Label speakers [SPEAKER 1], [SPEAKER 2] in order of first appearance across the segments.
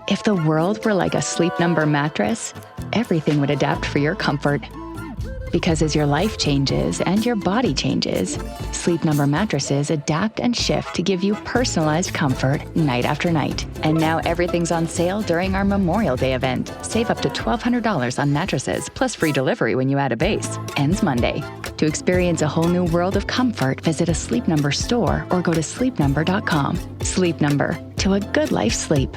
[SPEAKER 1] If the world were like a Sleep Number mattress, everything would adapt for your comfort. Because as your life changes and your body changes, Sleep Number mattresses adapt and shift to give you personalized comfort night after night. And now everything's on sale during our Memorial Day event. Save up to $1,200 on mattresses, plus free delivery when you add a base. Ends Monday. To experience a whole new world of comfort, visit a Sleep Number store or go to sleepnumber.com. Sleep Number. To a good life sleep.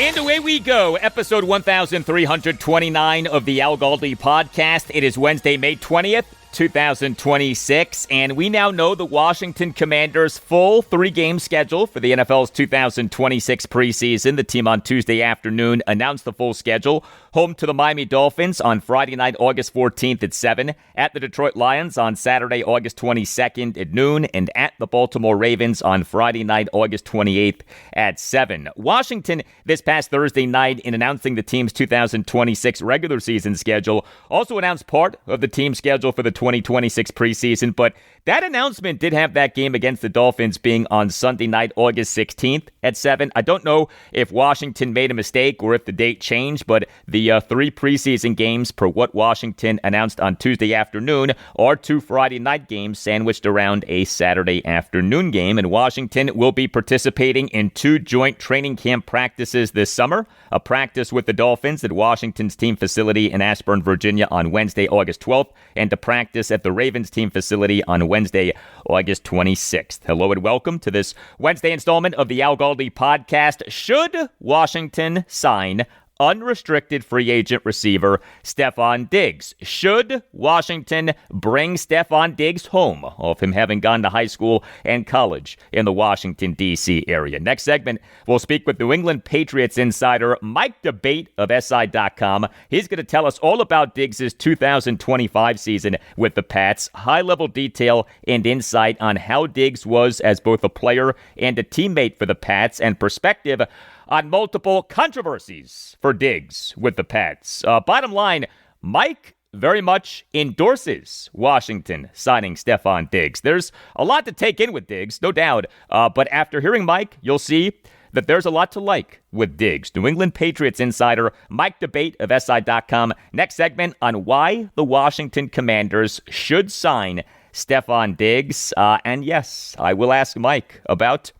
[SPEAKER 2] And away we go. Episode 1329 of the Al Galdi podcast. It is Wednesday, May 20th, 2026, and we now know the Washington Commanders' full three-game schedule for the NFL's 2026 preseason. The team on Tuesday afternoon announced the full schedule. Home to the Miami Dolphins on Friday night, August 14th at 7, at the Detroit Lions on Saturday, August 22nd at noon, and at the Baltimore Ravens on Friday night, August 28th at 7. Washington, this past Thursday night, in announcing the team's 2026 regular season schedule, also announced part of the team schedule for the 2026 preseason, but that announcement did have that game against the Dolphins being on Sunday night, August 16th at 7. I don't know if Washington made a mistake or if the date changed, but the three preseason games per what Washington announced on Tuesday afternoon are two Friday night games sandwiched around a Saturday afternoon game, and Washington will be participating in two joint training camp practices this summer, a practice with the Dolphins at Washington's team facility in Ashburn, Virginia on Wednesday, August 12th, and a practice at the Ravens team facility on Wednesday, August 26th. Hello and welcome to this Wednesday installment of the Al Galdi podcast. Should Washington sign unrestricted free agent receiver Stefon Diggs? Should Washington bring Stefon Diggs home off him having gone to high school and college in the Washington, D.C. area? Next segment, we'll speak with New England Patriots insider Mike DeBate of SI.com. He's going to tell us all about Diggs' 2025 season with the Pats, high-level detail and insight on how Diggs was as both a player and a teammate for the Pats, and perspective on multiple controversies for Diggs with the Pats. Bottom line, Mike very much endorses Washington signing Stefon Diggs. There's a lot to take in with Diggs, no doubt. But after hearing Mike, you'll see that there's a lot to like with Diggs. New England Patriots insider Mike DeBate of SI.com. Next segment on why the Washington Commanders should sign Stefon Diggs. And yes, I will ask Mike about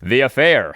[SPEAKER 2] the affair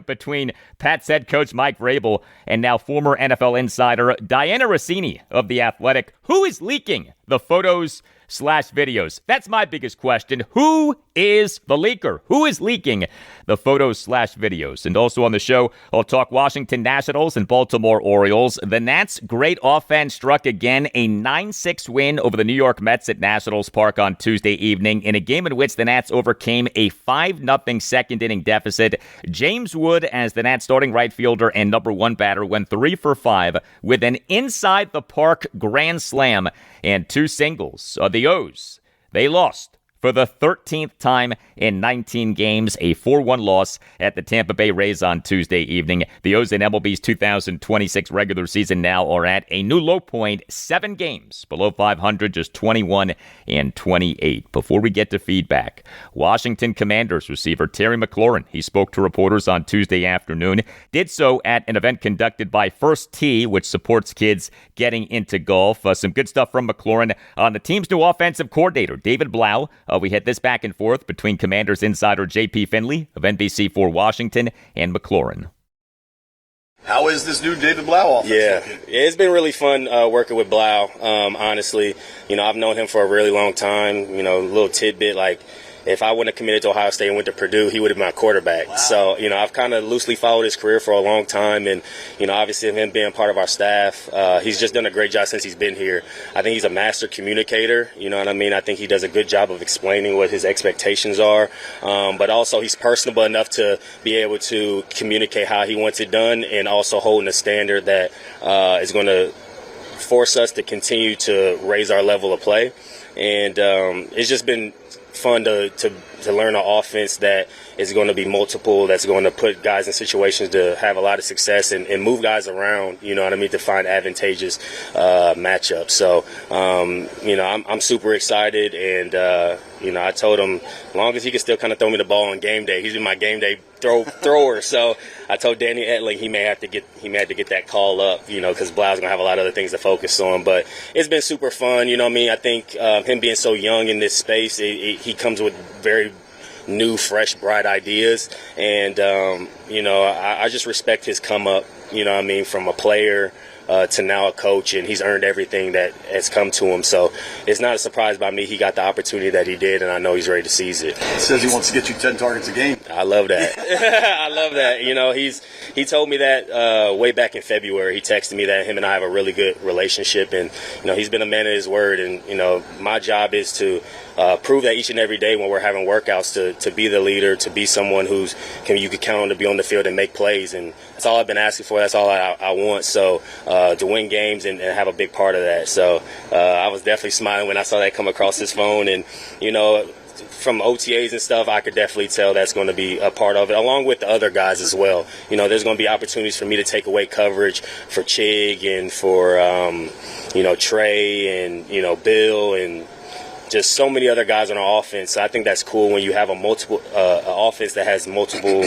[SPEAKER 2] between Pats head coach Mike Vrabel and now former NFL insider Diana Rossini of The Athletic. Who is leaking the photos/videos? That's my biggest question. Who is the leaker? Who is leaking the photos/videos? And also on the show, I'll talk Washington Nationals and Baltimore Orioles. The Nats' great offense struck again, a 9-6 win over the New York Mets at Nationals Park on Tuesday evening in a game in which the Nats overcame a 5-0 second-inning deficit. James Wood, as the Nats starting right fielder and number one batter, went 3 for 5 with an inside-the-park grand slam and two singles. The O's, they lost for the 13th time in 19 games, a 4-1 loss at the Tampa Bay Rays on Tuesday evening. The O's in MLB's 2026 regular season now are at a new low point, 7 games below 500, just 21-28. Before we get to feedback, Washington Commanders receiver Terry McLaurin, he spoke to reporters on Tuesday afternoon, did so at an event conducted by First Tee, which supports kids getting into golf. Some good stuff from McLaurin on the team's new offensive coordinator, David Blau. We had this back and forth between Commanders insider J.P. Finley of NBC4 Washington and McLaurin.
[SPEAKER 3] How is this new David Blau offense?
[SPEAKER 4] Yeah, it's been really fun working with Blau, honestly. You know, I've known him for a really long time. You know, a little tidbit, like, if I wouldn't have committed to Ohio State and went to Purdue, he would have been my quarterback. Wow. So, you know, I've kind of loosely followed his career for a long time. And, you know, obviously him being part of our staff, he's just done a great job since he's been here. I think he's a master communicator. You know what I mean? I think he does a good job of explaining what his expectations are. But also he's personable enough to be able to communicate how he wants it done, and also holding a standard that is going to force us to continue to raise our level of play. And it's just been fun to learn an offense that is going to be multiple, that's going to put guys in situations to have a lot of success and move guys around, you know what I mean, to find advantageous matchups. So, I'm super excited, and, I told him as long as he can still kind of throw me the ball on game day, he's been my game day thrower. So I told Danny Etling he may have to get that call up, because Blau's going to have a lot of other things to focus on. But it's been super fun, you know what I mean? I think him being so young in this space, he comes with very new, fresh, bright ideas. And, I just respect his come up, you know what I mean, from a player to now a coach, and he's earned everything that has come to him. So it's not a surprise by me. He got the opportunity that he did, and I know he's ready to seize it.
[SPEAKER 3] He says he wants to get you 10 targets a game.
[SPEAKER 4] I love that. I love that. He told me that way back in February. He texted me that him and I have a really good relationship, and he's been a man of his word. And my job is to prove that each and every day when we're having workouts to be the leader, to be someone you can count on to be on the field and make plays. And that's all I've been asking for. That's all I want. So to win games and have a big part of that. So I was definitely smiling when I saw that come across his phone. And, from OTAs and stuff, I could definitely tell that's going to be a part of it, along with the other guys as well. There's going to be opportunities for me to take away coverage for Chig and for, Trey and, Bill and just so many other guys on our offense. So I think that's cool when you have a multiple offense that has multiple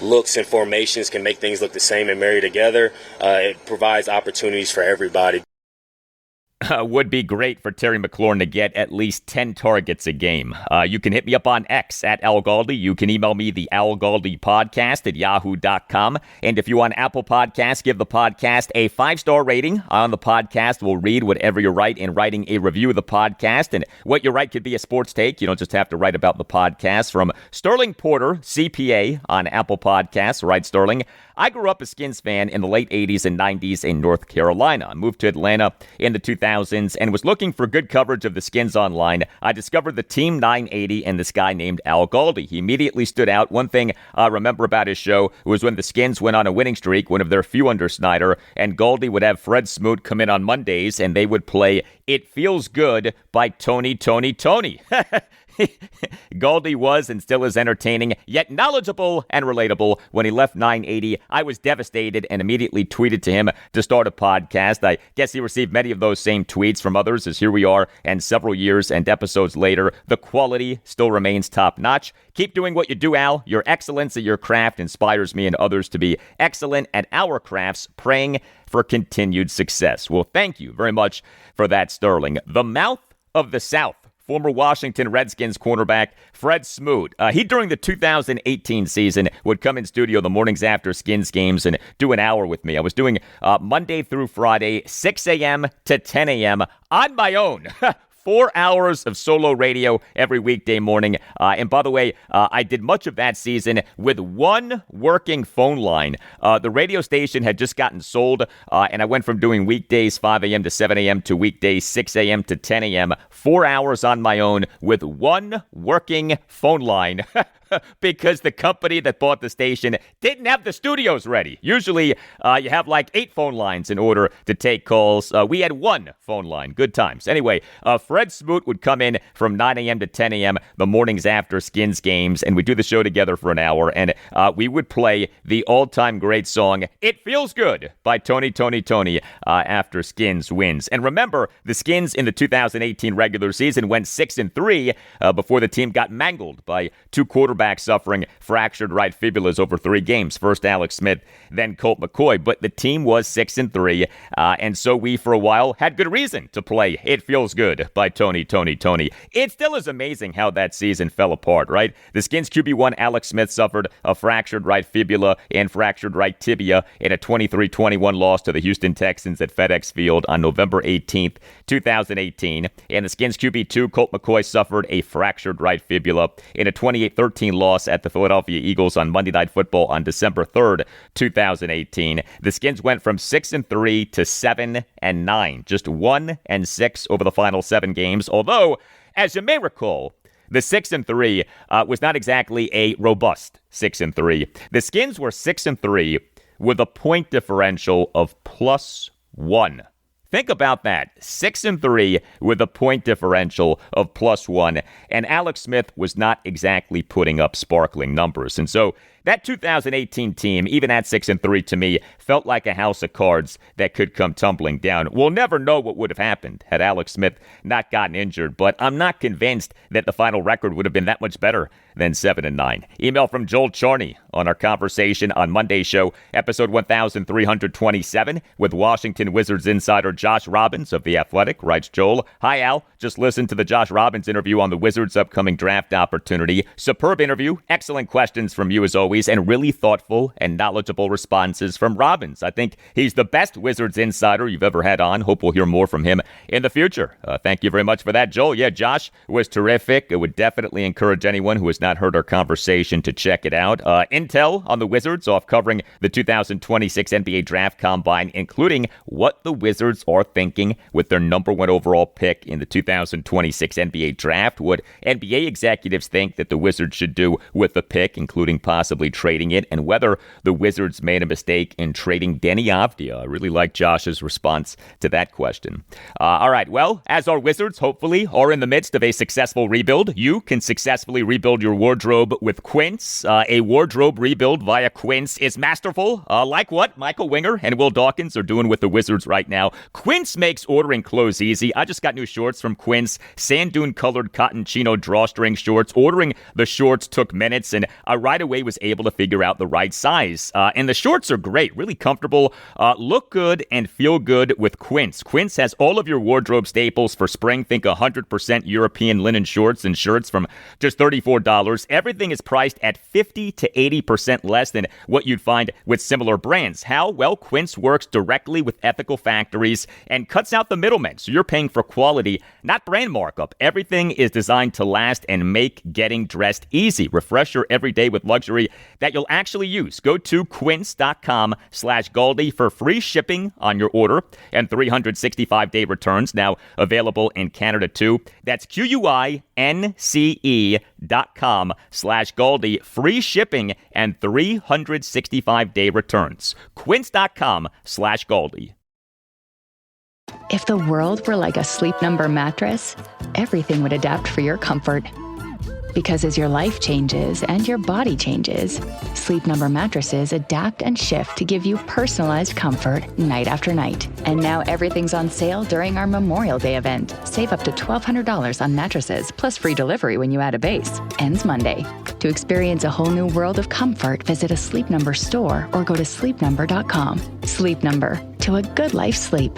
[SPEAKER 4] looks and formations, can make things look the same and marry together. It provides opportunities for everybody.
[SPEAKER 2] Would be great for Terry McLaurin to get at least 10 targets a game. You can hit me up on X at Al Galdi. You can email me the Al Galdi podcast at yahoo.com. And if you're on Apple Podcasts, give the podcast a 5-star rating. On the podcast, we'll read whatever you write in writing a review of the podcast. And what you write could be a sports take. You don't just have to write about the podcast. From Sterling Porter, CPA, on Apple Podcasts. Right, Sterling? I grew up a Skins fan in the late 80s and 90s in North Carolina. I moved to Atlanta in the 2000s and was looking for good coverage of the Skins online. I discovered the Team 980 and this guy named Al Galdi. He immediately stood out. One thing I remember about his show was when the Skins went on a winning streak, one of their few under Snyder, and Galdi would have Fred Smoot come in on Mondays and they would play It Feels Good by Tony. Galdi was and still is entertaining, yet knowledgeable and relatable. When he left 980, I was devastated and immediately tweeted to him to start a podcast. I guess he received many of those same tweets from others, as here we are, and several years and episodes later, the quality still remains top-notch. Keep doing what you do, Al. Your excellence at your craft inspires me and others to be excellent at our crafts, praying for continued success. Well, thank you very much for that, Sterling. The mouth of the South. Former Washington Redskins cornerback Fred Smoot. He, during the 2018 season, would come in studio the mornings after Skins games and do an hour with me. I was doing Monday through Friday, 6 a.m. to 10 a.m. on my own. 4 hours of solo radio every weekday morning. And by the way, I did much of that season with one working phone line. The radio station had just gotten sold, and I went from doing weekdays 5 a.m. to 7 a.m. to weekdays 6 a.m. to 10 a.m. 4 hours on my own with one working phone line. Because the company that bought the station didn't have the studios ready. Usually, you have like 8 phone lines in order to take calls. We had one phone line. Good times. Anyway, Fred Smoot would come in from 9 a.m. to 10 a.m. the mornings after Skins games, and we'd do the show together for an hour, and we would play the all-time great song, It Feels Good, by Tony, after Skins wins. And remember, the Skins in the 2018 regular season went 6-3 before the team got mangled by 2 quarterbacks suffering fractured right fibulas over 3 games. First Alex Smith, then Colt McCoy. But the team was 6-3, and so we, for a while, had good reason to play It Feels Good by Tony. It still is amazing how that season fell apart, right? The Skins QB1 Alex Smith suffered a fractured right fibula and fractured right tibia in a 23-21 loss to the Houston Texans at FedEx Field on November 18th, 2018. And the Skins QB2 Colt McCoy suffered a fractured right fibula in a 28-13 loss at the Philadelphia Eagles on Monday Night Football on December 3rd, 2018. The Skins went from 6-3 to 7-9, just 1-6 over the final 7 games. Although, as you may recall, the 6-3 was not exactly a robust 6-3. The Skins were 6-3 with a point differential of +1 Think about that. 6-3 with a point differential of +1. And Alex Smith was not exactly putting up sparkling numbers. And so that 2018 team, even at 6-3 to me, felt like a house of cards that could come tumbling down. We'll never know what would have happened had Alex Smith not gotten injured, but I'm not convinced that the final record would have been that much better than 7-9. Email from Joel Charney on our conversation on Monday's show, episode 1327, with Washington Wizards insider Josh Robbins of The Athletic. Writes Joel, "Hi Al, just listened to the Josh Robbins interview on the Wizards' upcoming draft opportunity. Superb interview, excellent questions from you as always, and really thoughtful and knowledgeable responses from Robbins. I think he's the best Wizards insider you've ever had on. Hope we'll hear more from him in the future." Thank you very much for that, Joel. Yeah, Josh was terrific. It would definitely encourage anyone who has not heard our conversation to check it out. Intel on the Wizards off covering the 2026 NBA Draft Combine, including what the Wizards are thinking with their number 1 overall pick in the 2026 NBA Draft. What NBA executives think that the Wizards should do with the pick, including possibly trading it, and whether the Wizards made a mistake in trading Deni Avdija. I really like Josh's response to that question. All right, well, as our Wizards hopefully are in the midst of a successful rebuild, you can successfully rebuild your wardrobe with Quince. A wardrobe rebuild via Quince is masterful, like what Michael Winger and Will Dawkins are doing with the Wizards right now. Quince makes ordering clothes easy. I just got new shorts from Quince, sand dune colored cotton chino drawstring shorts. Ordering the shorts took minutes, and I right away was able to figure out the right size. And the shorts are great, really comfortable, look good, and feel good with Quince. Quince has all of your wardrobe staples for spring. Think 100% European linen shorts and shirts from just $34. Everything is priced at 50 to 80% less than what you'd find with similar brands. How? Well, Quince works directly with ethical factories and cuts out the middlemen, so you're paying for quality, not brand markup. Everything is designed to last and make getting dressed easy. Refresh your everyday with luxury that you'll actually use. Go to quince.com/Galdi for free shipping on your order and 365-day returns, now available in Canada too. That's QUINCE.com/Galdi. Free shipping and 365-day returns. Quince.com/Galdi.
[SPEAKER 1] If the world were like a Sleep Number mattress, everything would adapt for your comfort. Because as your life changes and your body changes, Sleep Number mattresses adapt and shift to give you personalized comfort night after night. And now everything's on sale during our Memorial Day event. Save up to $1,200 on mattresses, plus free delivery when you add a base. Ends Monday. To experience a whole new world of comfort, visit a Sleep Number store or go to sleepnumber.com. Sleep Number, to a good life sleep.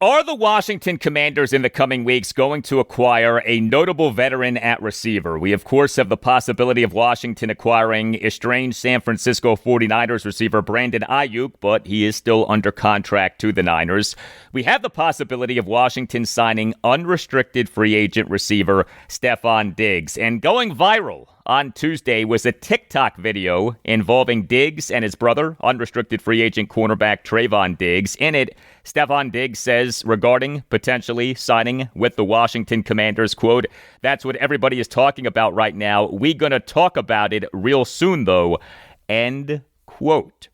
[SPEAKER 2] Are the Washington Commanders in the coming weeks going to acquire a notable veteran at receiver? We, of course, have the possibility of Washington acquiring estranged San Francisco 49ers receiver Brandon Ayuk, but he is still under contract to the Niners. We have the possibility of Washington signing unrestricted free agent receiver Stefon Diggs. And going viral on Tuesday was a TikTok video involving Diggs and his brother, unrestricted free agent cornerback Trayvon Diggs. In it, Stefon Diggs says regarding potentially signing with the Washington Commanders, quote, "That's what everybody is talking about right now. We gonna talk about it real soon, though," end quote.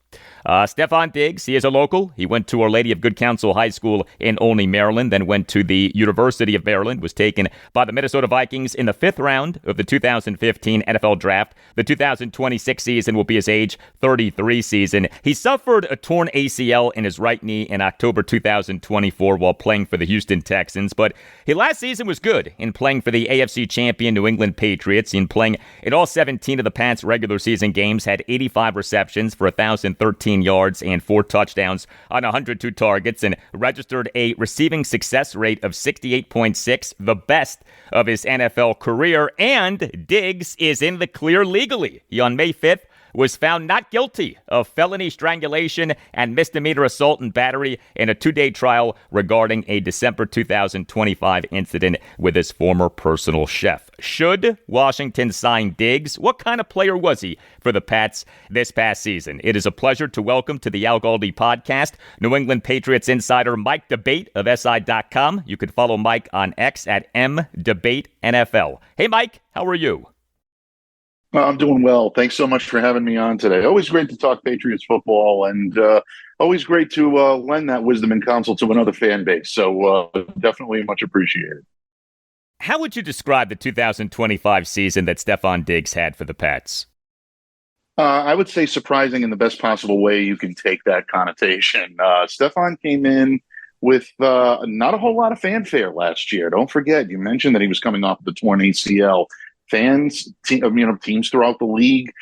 [SPEAKER 2] Stefon Diggs, he is a local. He went to Our Lady of Good Counsel High School in Olney, Maryland, then went to the University of Maryland, was taken by the Minnesota Vikings in the 5th round of the 2015 NFL Draft. The 2026 season will be his age 33 season. He suffered a torn ACL in his right knee in October 2024 while playing for the Houston Texans, but his last season was good in playing for the AFC champion New England Patriots, in playing in all 17 of the Pats' regular season games, had 85 receptions for 1,013 yards and 4 touchdowns on 102 targets, and registered a receiving success rate of 68.6, the best of his NFL career. And Diggs is in the clear legally. He, on May 5th, was found not guilty of felony strangulation and misdemeanor assault and battery in a 2-day trial regarding a December 2025 incident with his former personal chef. Should Washington sign Diggs? What kind of player was he for the Pats this past season? It is a pleasure to welcome to the Al Galdi podcast New England Patriots insider Mike Debate of SI.com. You can follow Mike on X at MDebateNFL. Hey, Mike, how are you?
[SPEAKER 5] I'm doing well. Thanks so much for having me on today. Always great to talk Patriots football, and always great to lend that wisdom and counsel to another fan base. So definitely much appreciated.
[SPEAKER 2] How would you describe the 2025 season that Stefon Diggs had for the Pats?
[SPEAKER 5] I would say surprising in the best possible way you can take that connotation. Stefon came in with not a whole lot of fanfare last year. Don't forget, you mentioned that he was coming off the torn ACL. Fans, teams throughout the league,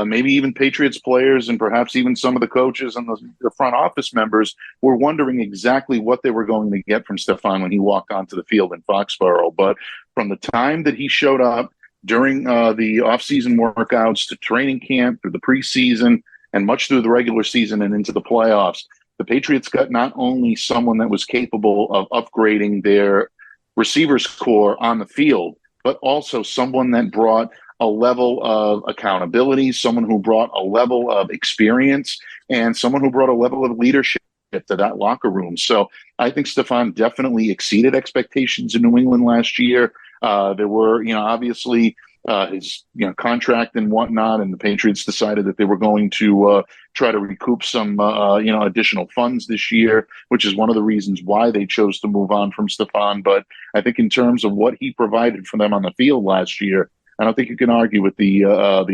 [SPEAKER 5] maybe even Patriots players, and perhaps even some of the coaches and the front office members were wondering exactly what they were going to get from Stefon when he walked onto the field in Foxborough. But from the time that he showed up during the offseason workouts to training camp, through the preseason, and much through the regular season and into the playoffs, the Patriots got not only someone that was capable of upgrading their receivers core on the field, but also someone that brought a level of accountability, someone who brought a level of experience, and someone who brought a level of leadership to that locker room. So I think Stefon definitely exceeded expectations in New England last year. There were, obviously his, contract and whatnot, and the Patriots decided that they were going to try to recoup some, additional funds this year, which is one of the reasons why they chose to move on from Stefon. But I think in terms of what he provided for them on the field last year, I don't think you can argue with the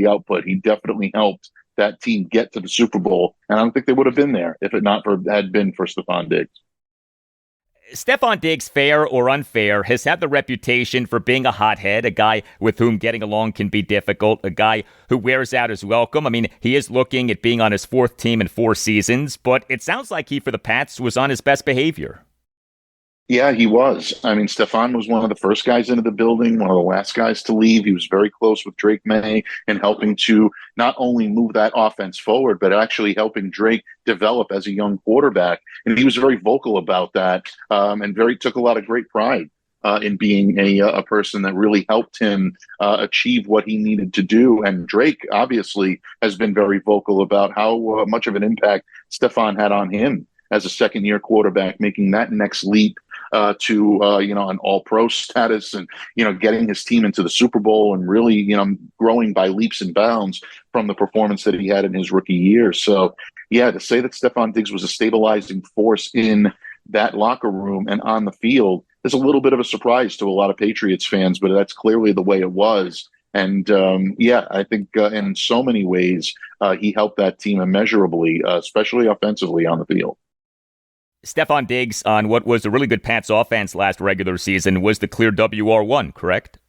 [SPEAKER 5] output. He definitely helped that team get to the Super Bowl, and I don't think they would have been there if it had been for Stefon Diggs.
[SPEAKER 2] Stefon Diggs, fair or unfair, has had the reputation for being a hothead, a guy with whom getting along can be difficult, a guy who wears out his welcome. I mean, he is looking at being on his 4th team in 4 seasons, but it sounds like he, for the Pats, was on his best behavior.
[SPEAKER 5] Yeah, he was. I mean, Stefon was one of the first guys into the building, one of the last guys to leave. He was very close with Drake Maye in helping to not only move that offense forward, but actually helping Drake develop as a young quarterback. And he was very vocal about that, and took a lot of great pride in being a person that really helped him achieve what he needed to do. And Drake obviously has been very vocal about how much of an impact Stefon had on him as a second-year quarterback, making that next leap to an all-pro status, and getting his team into the Super Bowl, and really growing by leaps and bounds from the performance that he had in his rookie year. So yeah, to say that Stefon Diggs was a stabilizing force in that locker room and on the field is a little bit of a surprise to a lot of Patriots fans, but that's clearly the way it was. And I think in so many ways he helped that team immeasurably, especially offensively on the field.
[SPEAKER 2] Stefon Diggs, on what was a really good Pats offense last regular season, was the clear WR1, correct?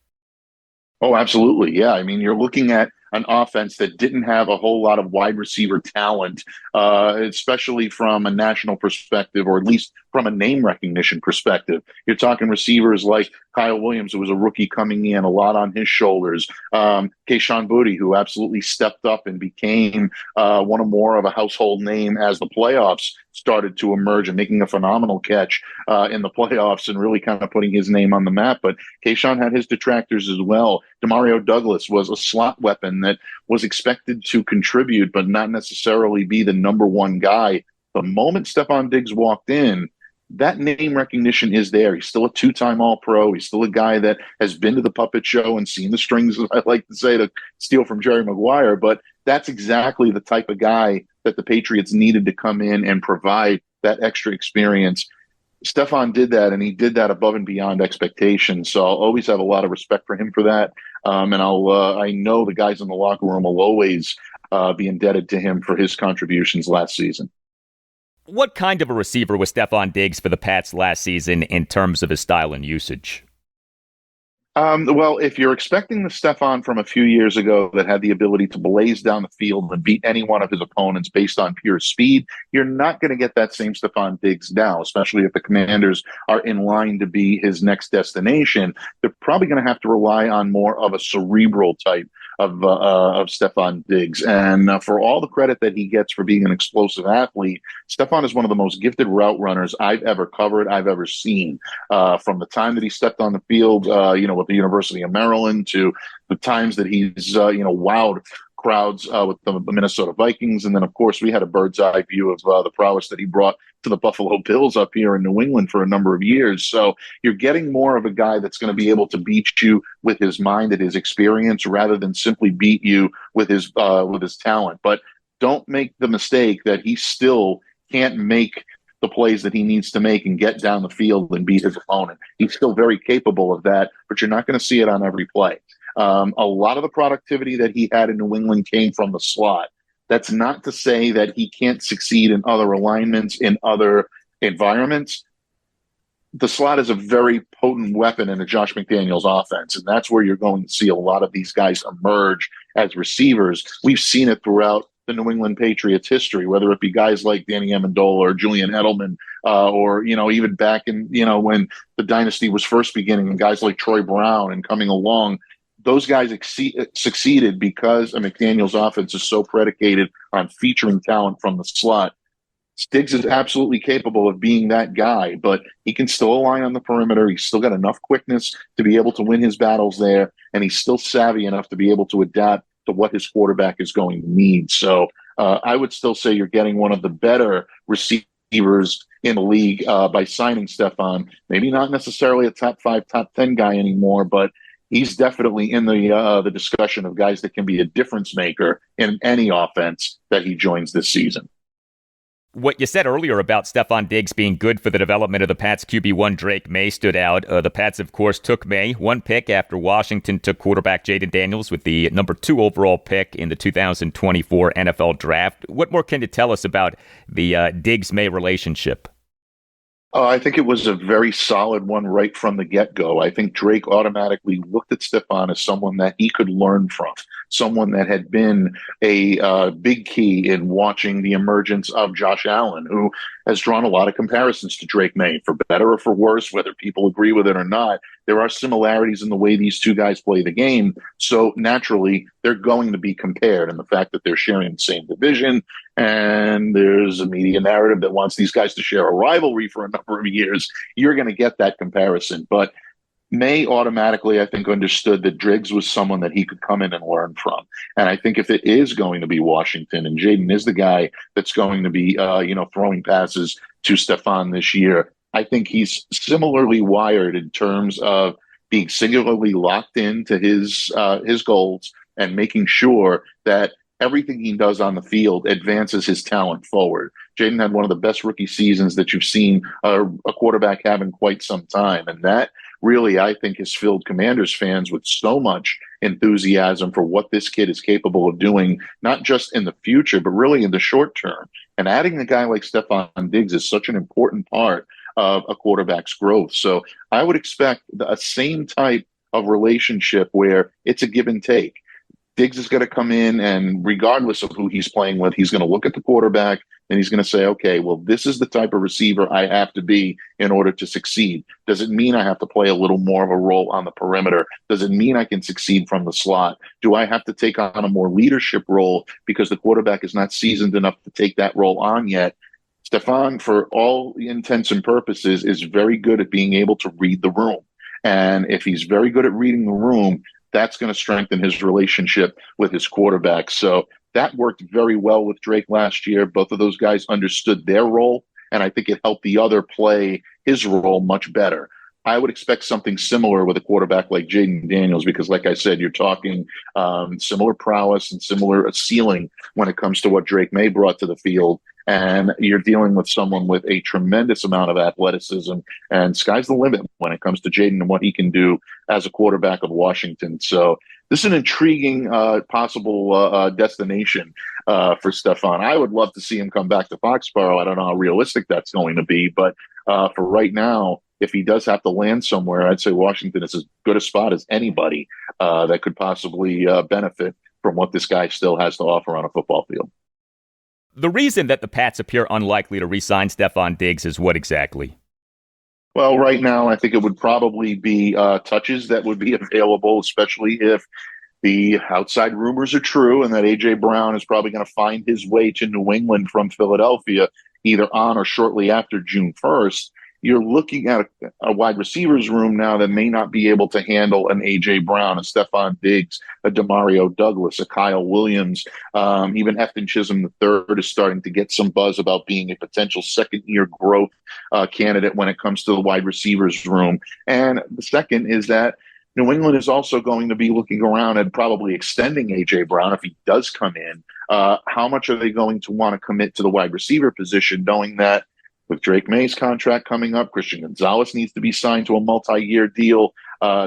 [SPEAKER 5] Oh, absolutely. Yeah. I mean, you're looking at an offense that didn't have a whole lot of wide receiver talent, especially from a national perspective, or at least from a name recognition perspective. You're talking receivers like Kyle Williams, who was a rookie coming in, a lot on his shoulders. Kayshon Boutte, who absolutely stepped up and became one or more of a household name as the playoffs started to emerge, and making a phenomenal catch in the playoffs and really kind of putting his name on the map. But Kayshon had his detractors as well. Demario Douglas was a slot weapon that was expected to contribute, but not necessarily be the number one guy. The moment Stefon Diggs walked in, that name recognition is there. He's still a 2-time All-Pro. He's still a guy that has been to the puppet show and seen the strings, as I like to say, to steal from Jerry Maguire. But that's exactly the type of guy that the Patriots needed to come in and provide that extra experience. Stefon did that, and he did that above and beyond expectations. So I'll always have a lot of respect for him for that. And I know the guys in the locker room will always be indebted to him for his contributions last season.
[SPEAKER 2] What kind of a receiver was Stefon Diggs for the Pats last season in terms of his style and usage?
[SPEAKER 5] Well, if you're expecting the Stefon from a few years ago that had the ability to blaze down the field and beat any one of his opponents based on pure speed, you're not going to get that same Stefon Diggs now, especially if the Commanders are in line to be his next destination. They're probably going to have to rely on more of a cerebral type of Stefon Diggs. And for all the credit that he gets for being an explosive athlete, Stefon is one of the most gifted route runners I've ever covered, I've ever seen. From the time that he stepped on the field, with the University of Maryland, to the times that he's, wowed crowds with the Minnesota Vikings. And then, of course, we had a bird's eye view of the prowess that he brought to the Buffalo Bills up here in New England for a number of years. So you're getting more of a guy that's going to be able to beat you with his mind and his experience rather than simply beat you with his talent. But don't make the mistake that he still can't make the plays that he needs to make and get down the field and beat his opponent. He's still very capable of that, but you're not going to see it on every play. A lot of the productivity that he had in New England came from the slot. That's not to say that he can't succeed in other alignments, in other environments. The slot is a very potent weapon in a Josh McDaniels offense, and that's where you're going to see a lot of these guys emerge as receivers. We've seen it throughout the New England Patriots history, whether it be guys like Danny Amendola or Julian Edelman, or even back in when the dynasty was first beginning, and guys like Troy Brown and coming along. Those guys succeeded because a McDaniels offense is so predicated on featuring talent from the slot. Diggs is absolutely capable of being that guy, but he can still align on the perimeter. He's still got enough quickness to be able to win his battles there, and he's still savvy enough to be able to adapt to what his quarterback is going to need. So I would still say you're getting one of the better receivers in the league by signing Stefon. Maybe not necessarily a top 5, top 10 guy anymore, but he's definitely in the discussion of guys that can be a difference maker in any offense that he joins this season.
[SPEAKER 2] What you said earlier about Stefon Diggs being good for the development of the Pats QB1 Drake Maye stood out. The Pats, of course, took Maye, one pick after Washington took quarterback Jaden Daniels with the number 2 overall pick in the 2024 NFL Draft. What more can you tell us about the Diggs-Maye relationship?
[SPEAKER 5] I think it was a very solid one right from the get-go. I think Drake automatically looked at Stefon as someone that he could learn from, someone that had been a big key in watching the emergence of Josh Allen, who has drawn a lot of comparisons to Drake Maye, for better or for worse, whether people agree with it or not. There are similarities in the way these two guys play the game. So naturally, they're going to be compared. And the fact that they're sharing the same division, and there's a media narrative that wants these guys to share a rivalry for a number of years, you're going to get that comparison. But Maye automatically, I think, understood that Diggs was someone that he could come in and learn from. And I think if it is going to be Washington, and Jaden is the guy that's going to be, throwing passes to Stefon this year, I think he's similarly wired in terms of being singularly locked into his goals and making sure that everything he does on the field advances his talent forward. Jaden had one of the best rookie seasons that you've seen a quarterback have in quite some time. And that really, I think, has filled Commanders fans with so much enthusiasm for what this kid is capable of doing, not just in the future, but really in the short term. And adding a guy like Stefon Diggs is such an important part of a quarterback's growth. So I would expect a same type of relationship where it's a give and take. Diggs is going to come in, and regardless of who he's playing with, he's going to look at the quarterback and he's going to say, okay, well, this is the type of receiver I have to be in order to succeed. Does it mean I have to play a little more of a role on the perimeter? Does it mean I can succeed from the slot? Do I have to take on a more leadership role because the quarterback is not seasoned enough to take that role on yet? Stefon, for all intents and purposes, is very good at being able to read the room. And if he's very good at reading the room, that's going to strengthen his relationship with his quarterback. So that worked very well with Drake last year. Both of those guys understood their role, and I think it helped the other play his role much better. I would expect something similar with a quarterback like Jaden Daniels because, like I said, you're talking similar prowess and similar ceiling when it comes to what Drake Maye brought to the field. And you're dealing with someone with a tremendous amount of athleticism, and sky's the limit when it comes to Jaden and what he can do as a quarterback of Washington. So this is an intriguing possible destination for Stefon. I would love to see him come back to Foxborough. I don't know how realistic that's going to be, but for right now, if he does have to land somewhere, I'd say Washington is as good a spot as anybody that could possibly benefit from what this guy still has to offer on a football field.
[SPEAKER 2] The reason that the Pats appear unlikely to re-sign Stefon Diggs is what exactly?
[SPEAKER 5] Well, right now, I think it would probably be touches that would be available, especially if the outside rumors are true and that A.J. Brown is probably going to find his way to New England from Philadelphia either on or shortly after June 1st, you're looking at a wide receivers room now that may not be able to handle an A.J. Brown, a Stefon Diggs, a Demario Douglas, a Kyle Williams. Even Efton Chisholm III is starting to get some buzz about being a potential second-year growth candidate when it comes to the wide receivers room. And the second is that New England is also going to be looking around at probably extending A.J. Brown if he does come in. How much are they going to want to commit to the wide receiver position, knowing that with Drake Maye's contract coming up, Christian Gonzalez needs to be signed to a multi-year deal.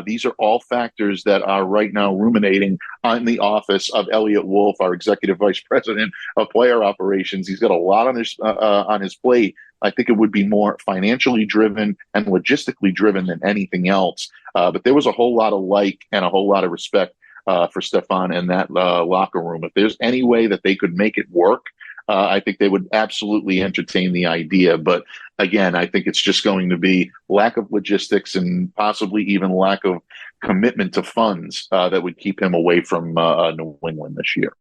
[SPEAKER 5] These are all factors that are right now ruminating on the office of Elliot Wolf, our executive vice president of player operations. He's got a lot on his plate. I think it would be more financially driven and logistically driven than anything else. But there was a whole lot of like and a whole lot of respect for Stefon in that locker room. If there's any way that they could make it work, I think they would absolutely entertain the idea. But again, I think it's just going to be lack of logistics and possibly even lack of commitment to funds that would keep him away from New England this year.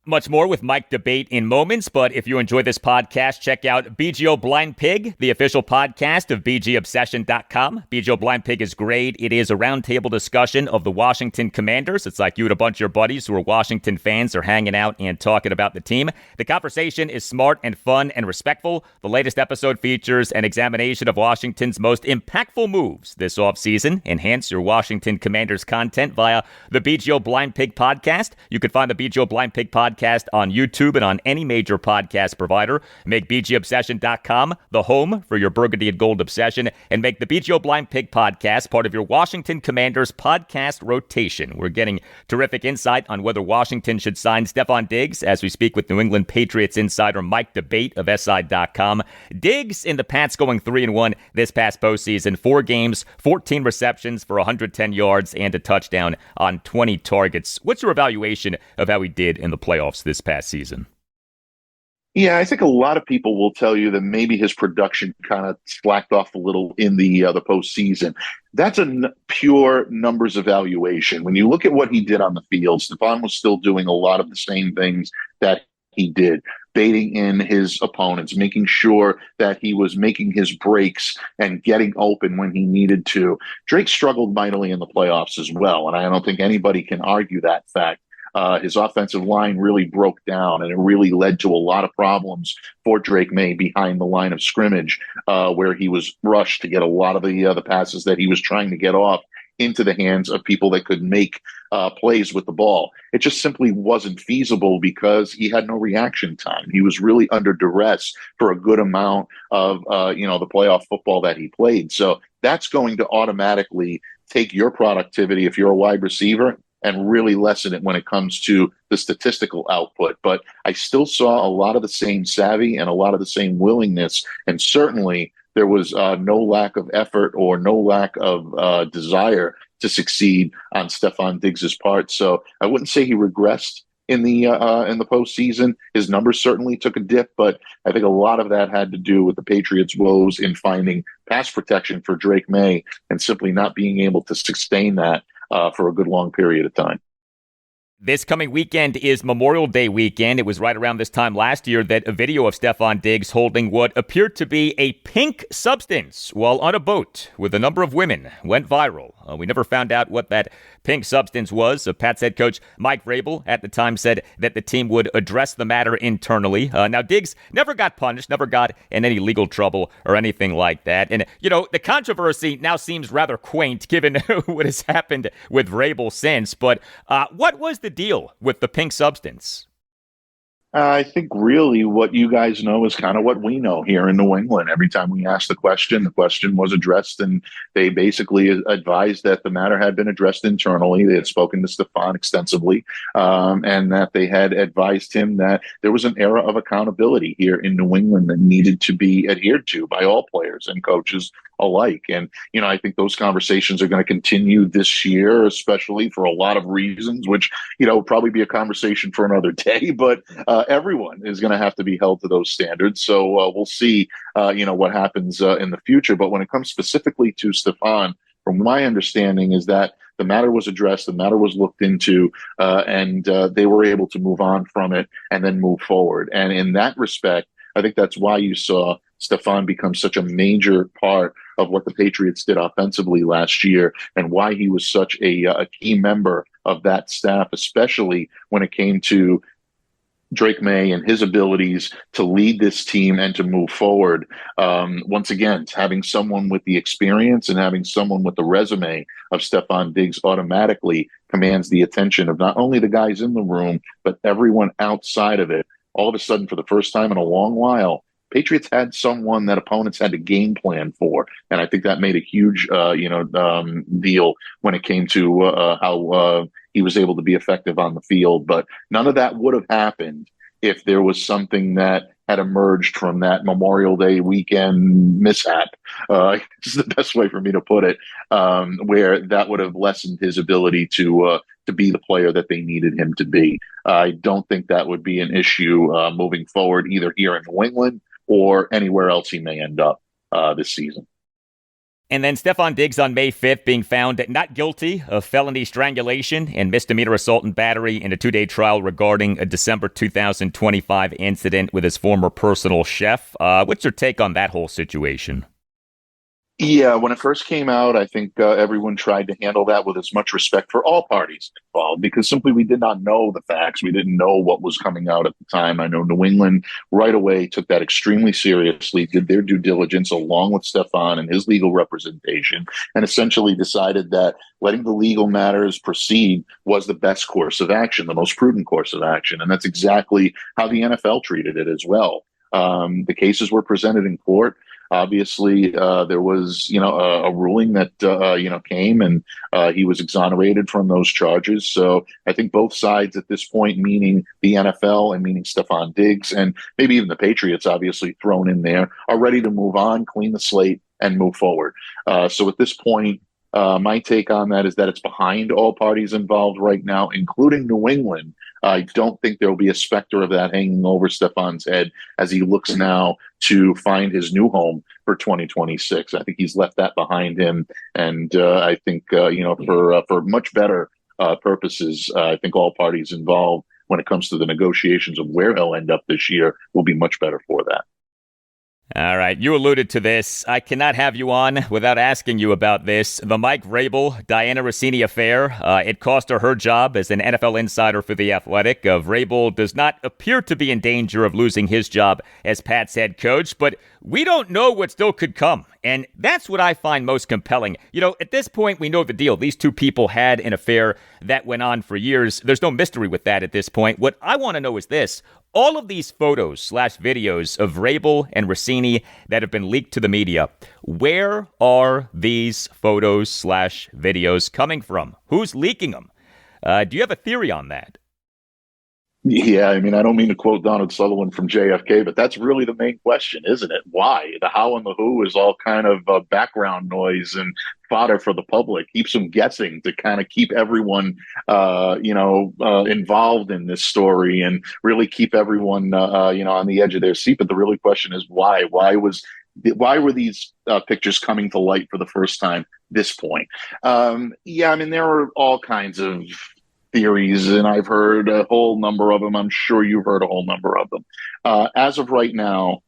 [SPEAKER 2] Much more with Mike Debate in moments, but if you enjoy this podcast, check out BGO Blind Pig, the official podcast of BGObsession.com. BGO Blind Pig is great. It is a roundtable discussion of the Washington Commanders. It's like you and a bunch of your buddies who are Washington fans are hanging out and talking about the team. The conversation is smart and fun and respectful. The latest episode features an examination of Washington's most impactful moves this offseason. Enhance your Washington Commanders content via the BGO Blind Pig podcast. You can find the BGO Blind Pig podcast on YouTube and on any major podcast provider. Make BGObsession.com the home for your burgundy and gold obsession, and make the BGO Blind Pig podcast part of your Washington Commanders podcast rotation. We're getting terrific insight on whether Washington should sign Stefon Diggs as we speak with New England Patriots insider Mike Debate of SI.com. Diggs in the Pats going 3-1 this past postseason. 4 games, 14 receptions for 110 yards and a touchdown on 20 targets. What's your evaluation of how he did in the playoffs this past season?
[SPEAKER 5] Yeah, I think a lot of people will tell you that maybe his production kind of slacked off a little in the postseason. That's a pure numbers evaluation. When you look at what he did on the field, Stefon was still doing a lot of the same things that he did, baiting in his opponents, making sure that he was making his breaks and getting open when he needed to. Drake struggled mightily in the playoffs as well, and I don't think anybody can argue that fact. His offensive line really broke down, and it really led to a lot of problems for Drake Maye behind the line of scrimmage, where he was rushed to get a lot of the passes that he was trying to get off into the hands of people that could make plays with the ball. It just simply wasn't feasible because he had no reaction time. He was really under duress for a good amount of the playoff football that he played. So that's going to automatically take your productivity if you're a wide receiver and really lessen it when it comes to the statistical output. But I still saw a lot of the same savvy and a lot of the same willingness, and certainly there was no lack of effort or no lack of desire to succeed on Stefon Diggs' part. So I wouldn't say he regressed in the postseason. His numbers certainly took a dip, but I think a lot of that had to do with the Patriots' woes in finding pass protection for Drake Maye and simply not being able to sustain that for a good long period of time.
[SPEAKER 2] This coming weekend is Memorial Day weekend. It was right around this time last year that a video of Stefon Diggs holding what appeared to be a pink substance while on a boat with a number of women went viral. We never found out what that pink substance was. Pats head coach Mike Vrabel at the time said that the team would address the matter internally. Now, Diggs never got punished, never got in any legal trouble or anything like that. And, the controversy now seems rather quaint given what has happened with Vrabel since. But what was the deal with the pink substance?
[SPEAKER 5] I think really what you guys know is kind of what we know here in New England. Every time we asked the question was addressed, and they basically advised that the matter had been addressed internally. They had spoken to Stefon extensively, and that they had advised him that there was an era of accountability here in New England that needed to be adhered to by all players and coaches alike. And, I think those conversations are going to continue this year, especially for a lot of reasons, which, will probably be a conversation for another day. But everyone is going to have to be held to those standards. So we'll see, what happens in the future. But when it comes specifically to Stefon, from my understanding, is that the matter was addressed, the matter was looked into, and they were able to move on from it and then move forward. And in that respect, I think that's why you saw Stefon become such a major part of what the Patriots did offensively last year, and why he was such a key member of that staff, especially when it came to Drake Maye and his abilities to lead this team and to move forward. Once again, having someone with the experience and having someone with the resume of Stefon Diggs automatically commands the attention of not only the guys in the room, but everyone outside of it. All of a sudden, for the first time in a long while, Patriots had someone that opponents had to game plan for, and I think that made a huge, deal when it came to how he was able to be effective on the field. But none of that would have happened if there was something that had emerged from that Memorial Day weekend mishap. This is the best way for me to put it, where that would have lessened his ability to be the player that they needed him to be. I don't think that would be an issue moving forward, either here in New England or anywhere else he may end up this season.
[SPEAKER 2] And then Stefon Diggs on May 5th being found not guilty of felony strangulation and misdemeanor assault and battery in a 2-day trial regarding a December 2025 incident with his former personal chef. What's your take on that whole situation?
[SPEAKER 5] Yeah, when it first came out, I think everyone tried to handle that with as much respect for all parties involved, because simply we did not know the facts. We didn't know what was coming out at the time. I know New England right away took that extremely seriously, did their due diligence along with Stefon and his legal representation, and essentially decided that letting the legal matters proceed was the best course of action, the most prudent course of action. And that's exactly how the NFL treated it as well. The cases were presented in court. Obviously, there was, a ruling that, came, and he was exonerated from those charges. So I think both sides at this point, meaning the NFL and meaning Stefon Diggs, and maybe even the Patriots, obviously thrown in there, are ready to move on, clean the slate, and move forward. So at this point, my take on that is that it's behind all parties involved right now, including New England. I don't think there will be a specter of that hanging over Stefon's head as he looks now to find his new home for 2026. I think he's left that behind him. And I think, for much better purposes, I think all parties involved when it comes to the negotiations of where he'll end up this year will be much better for that.
[SPEAKER 2] All right, you alluded to this. I cannot have you on without asking you about this. The Mike Vrabel, Diana Rossini affair. It cost her job as an NFL insider for The Athletic. Vrabel does not appear to be in danger of losing his job as Pat's head coach, but we don't know what still could come. And that's what I find most compelling. At this point, we know the deal. These two people had an affair that went on for years. There's no mystery with that at this point. What I want to know is this. All of these photos/videos of Vrabel and Rossini that have been leaked to the media, where are these photos/videos coming from? Who's leaking them? Do you have a theory on that?
[SPEAKER 5] Yeah, I mean, I don't mean to quote Donald Sutherland from JFK, but that's really the main question, isn't it? Why? The how and the who is all kind of background noise and fodder for the public, keeps them guessing to kind of keep everyone, involved in this story and really keep everyone, on the edge of their seat. But the really question is why? Why were these pictures coming to light for the first time this point? There are all kinds of theories, and I've heard a whole number of them. I'm sure you've heard a whole number of them. As of right now,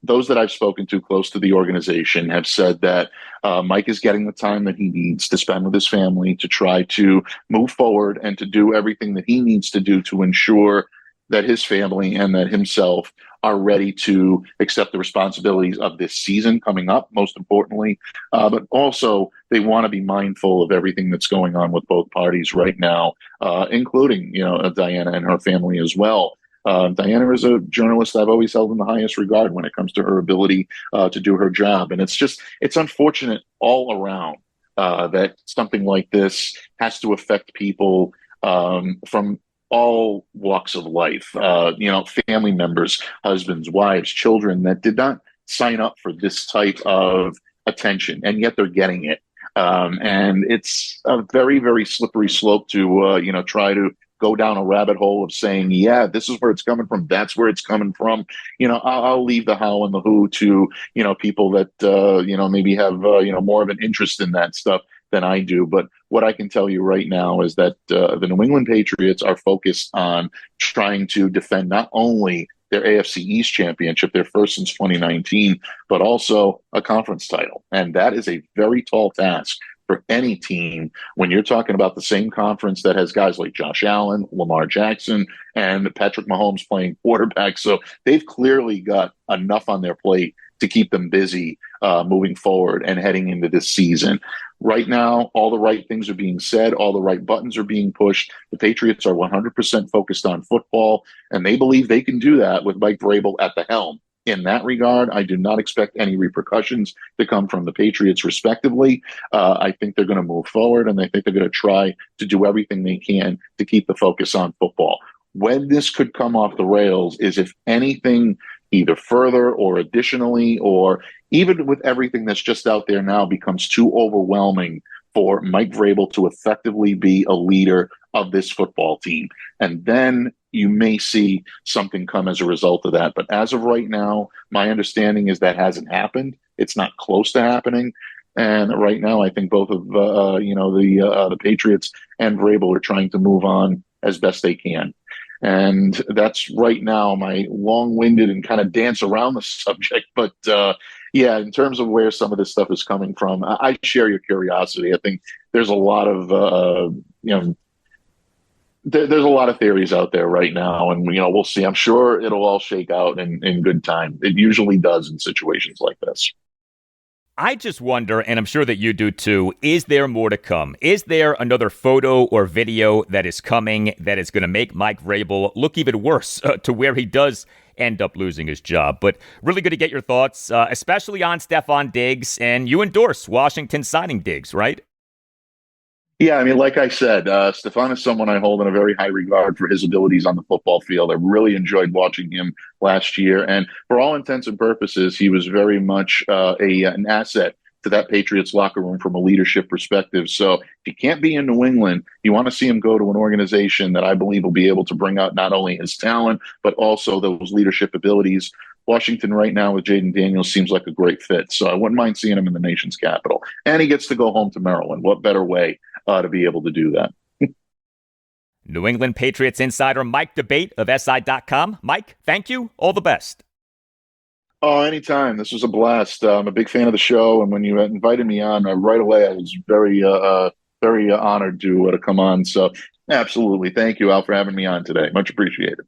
[SPEAKER 5] those that I've spoken to close to the organization have said that Mike is getting the time that he needs to spend with his family to try to move forward and to do everything that he needs to do to ensure that his family and that himself are ready to accept the responsibilities of this season coming up, most importantly. But also, they want to be mindful of everything that's going on with both parties right now, including, Diana and her family as well. Diana is a journalist I've always held in the highest regard when it comes to her ability to do her job. And it's unfortunate all around that something like this has to affect people from all walks of life, family members, husbands, wives, children that did not sign up for this type of attention, and yet they're getting it. And it's a very, very slippery slope to, try to go down a rabbit hole of saying, yeah, this is where it's coming from, that's where it's coming from. I'll leave the how and the who to, people that, maybe have, more of an interest in that stuff than I do. But what I can tell you right now is that the New England Patriots are focused on trying to defend not only their AFC East championship, their first since 2019, but also a conference title. And that is a very tall task for any team when you're talking about the same conference that has guys like Josh Allen, Lamar Jackson, and Patrick Mahomes playing quarterback. So they've clearly got enough on their plate to keep them busy moving forward and heading into this season. Right now, all the right things are being said. All the right buttons are being pushed. The Patriots are 100% focused on football, and they believe they can do that with Mike Vrabel at the helm. In that regard, I do not expect any repercussions to come from the Patriots respectively. I think they're going to move forward, and I think they're going to try to do everything they can to keep the focus on football. When this could come off the rails is if anything, either further or additionally, or even with everything that's just out there now, becomes too overwhelming for Mike Vrabel to effectively be a leader of this football team. And then you may see something come as a result of that. But as of right now, my understanding is that hasn't happened. It's not close to happening. And right now, I think both of the Patriots and Vrabel are trying to move on as best they can. And that's right now my long-winded and kind of dance around the subject. But yeah, in terms of where some of this stuff is coming from, I share your curiosity. I think there's a lot of, there's a lot of theories out there right now, and we'll see. I'm sure it'll all shake out in good time. It usually does in situations like this.
[SPEAKER 2] I just wonder, and I'm sure that you do too, is there more to come? Is there another photo or video that is coming that is going to make Mike Vrabel look even worse to where he does end up losing his job? But really good to get your thoughts, especially on Stefon Diggs, and you endorse Washington signing Diggs, right?
[SPEAKER 5] Yeah, I mean, like I said, Stefon is someone I hold in a very high regard for his abilities on the football field. I really enjoyed watching him last year. And for all intents and purposes, he was very much an asset to that Patriots locker room from a leadership perspective. So if he can't be in New England, you want to see him go to an organization that I believe will be able to bring out not only his talent, but also those leadership abilities. Washington right now with Jaden Daniels seems like a great fit. So I wouldn't mind seeing him in the nation's capital. And he gets to go home to Maryland. What better way to be able to do that?
[SPEAKER 2] New England Patriots insider Mike DeBate of SI.com. Mike, thank you. All the best.
[SPEAKER 5] Oh, anytime. This was a blast. I'm a big fan of the show. And when you invited me on right away, I was very honored to come on. So absolutely. Thank you, Al, for having me on today. Much appreciated.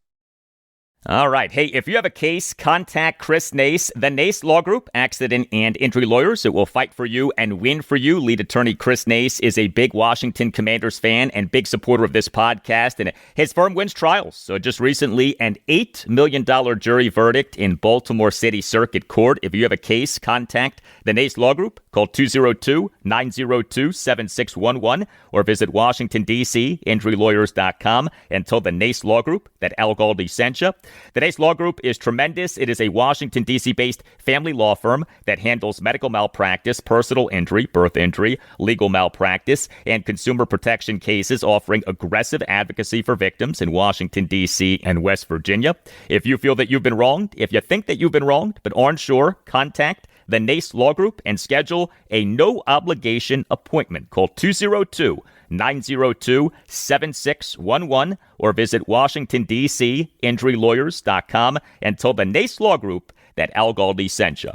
[SPEAKER 2] All right. Hey, if you have a case, contact Chris Nace, the Nace Law Group, accident and injury lawyers. It will fight for you and win for you. Lead attorney Chris Nace is a big Washington Commanders fan and big supporter of this podcast, and his firm wins trials. So just recently, an $8 million jury verdict in Baltimore City Circuit Court. If you have a case, contact the Nace Law Group. Call 202-902-7611 or visit Washington, D.C., injurylawyers.com, and tell the Nace Law Group that Al Galdi sent you. The Nace Law Group is tremendous. It is a Washington, D.C.-based family law firm that handles medical malpractice, personal injury, birth injury, legal malpractice, and consumer protection cases, offering aggressive advocacy for victims in Washington, D.C. and West Virginia. If you feel that you've been wronged, if you think that you've been wronged but aren't sure, contact the Nace Law Group and schedule a no-obligation appointment. Call 202-902-7611 or visit Washington, D.C., injurylawyers.com and tell the Nace Law Group that Al Galdi sent you.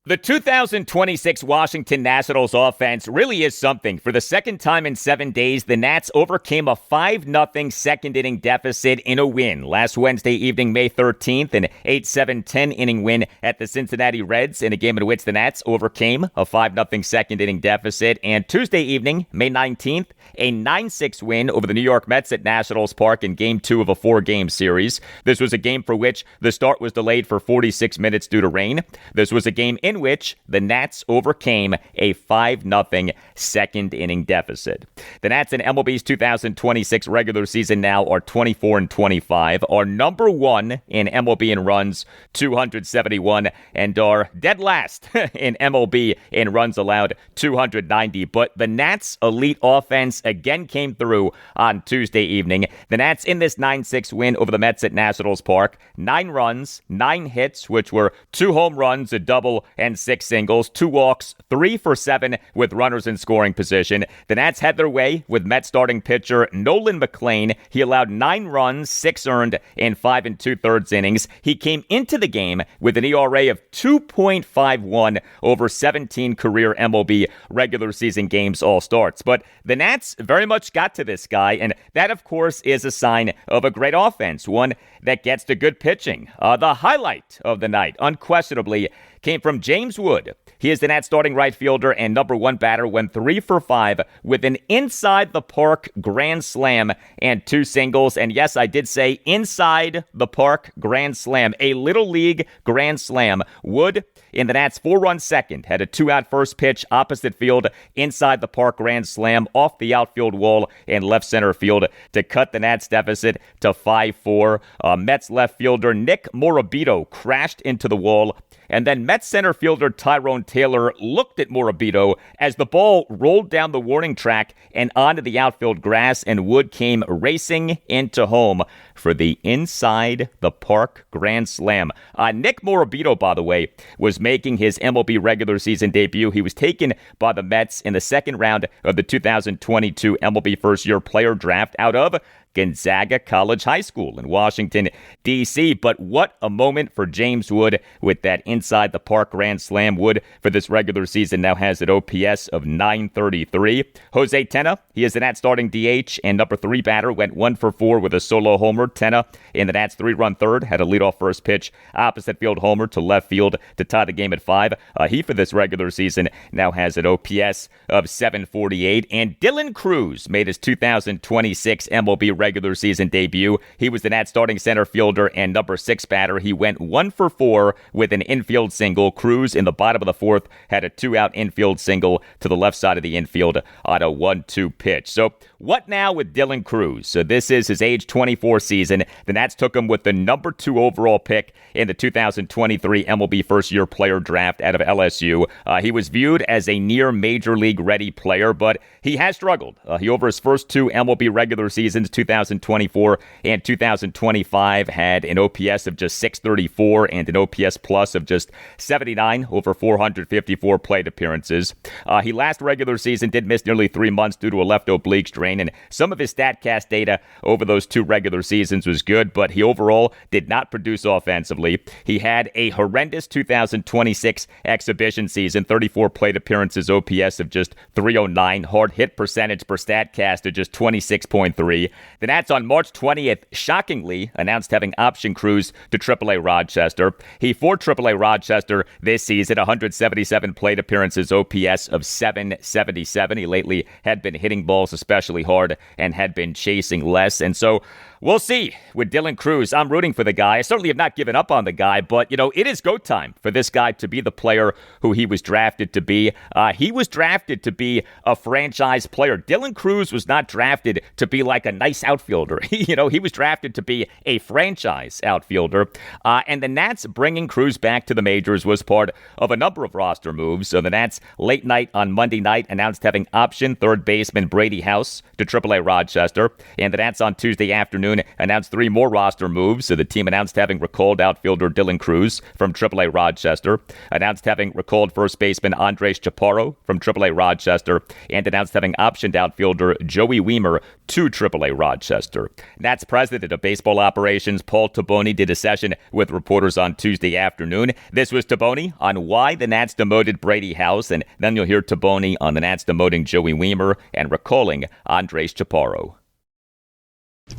[SPEAKER 2] The 2026 Washington Nationals offense really is something. For the second time in 7 days, the Nats overcame a 5-0 second-inning deficit in a win. Last Wednesday evening, May 13th, an 8-7 10-inning win at the Cincinnati Reds in a game in which the Nats overcame a 5-0 second-inning deficit. And Tuesday evening, May 19th, a 9-6 win over the New York Mets at Nationals Park in Game 2 of a 4-game series. This was a game for which the start was delayed for 46 minutes due to rain. This was a game in in which the Nats overcame a 5-0 second-inning deficit. The Nats in MLB's 2026 regular season now are 24-25, are number one in MLB in runs, 271, and are dead last in MLB in runs allowed, 290. But the Nats' elite offense again came through on Tuesday evening. The Nats in this 9-6 win over the Mets at Nationals Park, 9 runs, 9 hits, which were 2 home runs, a double, and 6 singles, 2 walks, 3 for 7 with runners in scoring position. The Nats had their way with Mets starting pitcher Nolan McLean. He allowed 9 runs, 6 earned in 5 2/3 innings. He came into the game with an ERA of 2.51 over 17 career MLB regular season games all starts. But the Nats very much got to this guy, and that, of course, is a sign of a great offense, one that gets to good pitching. The highlight of the night, unquestionably, came from James Wood. He is the Nats starting right fielder and number 1 batter, went 3 for 5 with an inside-the-park grand slam and 2 singles. And yes, I did say inside-the-park grand slam, a Little League grand slam. Wood, in the Nats' 4-run second, had a 2-out first pitch opposite field, inside-the-park grand slam off the outfield wall and left center field to cut the Nats' deficit to 5-4. Mets left fielder Nick Morabito crashed into the wall. And then Mets center fielder Tyrone Taylor looked at Morabito as the ball rolled down the warning track and onto the outfield grass, and Wood came racing into home for the inside-the-park grand slam. Nick Morabito, by the way, was making his MLB regular season debut. He was taken by the Mets in the second round of the 2022 MLB first-year player draft out of Gonzaga College High School in Washington, D.C. But what a moment for James Wood with that inside-the-park grand slam. Wood, for this regular season, now has an OPS of 933. Jose Tena, he is the Nats starting DH and number 3 batter, went 1 for 4 with a solo homer. Tena, in the Nats' 3-run third, had a leadoff first pitch, opposite field homer to left field to tie the game at 5. He, for this regular season, now has an OPS of 748. And Dylan Cruz made his 2026 MLB regular season debut. He was the Nats starting center fielder and number 6 batter. He went 1 for 4 with an infield single. Cruz, in the bottom of the 4th, had a 2-out infield single to the left side of the infield on a 1-2 pitch. So what now with Dylan Cruz? So this is his age 24 season. The Nats took him with the number 2 overall pick in the 2023 MLB first-year player draft out of LSU. He was viewed as a near major league ready player, but he has struggled. He, over his first 2 MLB regular seasons, 2024 and 2025, had an OPS of just 634 and an OPS plus of just 79 over 454 plate appearances. He last regular season did miss nearly 3 months due to a left oblique strain, and some of his StatCast data over those 2 regular seasons was good, but he overall did not produce offensively. He had a horrendous 2026 exhibition season, 34 plate appearances, OPS of just 309, hard hit percentage per StatCast of just 26.3. The Nats on March 20th, shockingly, announced having optioned Cruz to AAA Rochester. He, for AAA Rochester this season, 177 plate appearances, OPS of 777. He lately had been hitting balls especially hard and had been chasing less. And so we'll see with Dylan Cruz. I'm rooting for the guy. I certainly have not given up on the guy, but, it is go time for this guy to be the player who he was drafted to be. He was drafted to be a franchise player. Dylan Cruz was not drafted to be like a nice outfielder. He was drafted to be a franchise outfielder. And the Nats bringing Cruz back to the majors was part of a number of roster moves. So the Nats late night on Monday night announced having optioned third baseman Brady House to AAA Rochester. And the Nats on Tuesday afternoon announced 3 more roster moves. So the team announced having recalled outfielder Dylan Cruz from AAA Rochester, announced having recalled first baseman Andres Chaparro from AAA Rochester, and announced having optioned outfielder Joey Weimer to AAA Rochester. Nats president of baseball operations Paul Taboni did a session with reporters on Tuesday afternoon. This was Taboni on why the Nats demoted Brady House, and then you'll hear Taboni on the Nats demoting Joey Weimer and recalling Andres Chaparro.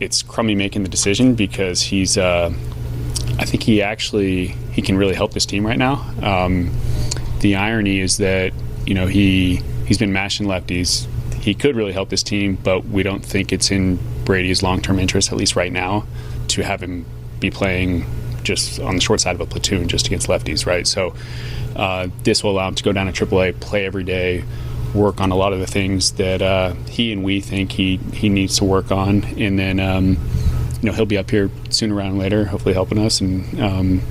[SPEAKER 6] It's crummy making the decision because he's I think he can really help this team right now. The irony is that he's been mashing lefties. He could really help this team, but we don't think it's in Brady's long-term interest, at least right now, to have him be playing just on the short side of a platoon just against lefties, right? So this will allow him to go down to AAA, play every day, work on a lot of the things that he and we think he needs to work on, and then he'll be up here sooner rather than later, hopefully helping us and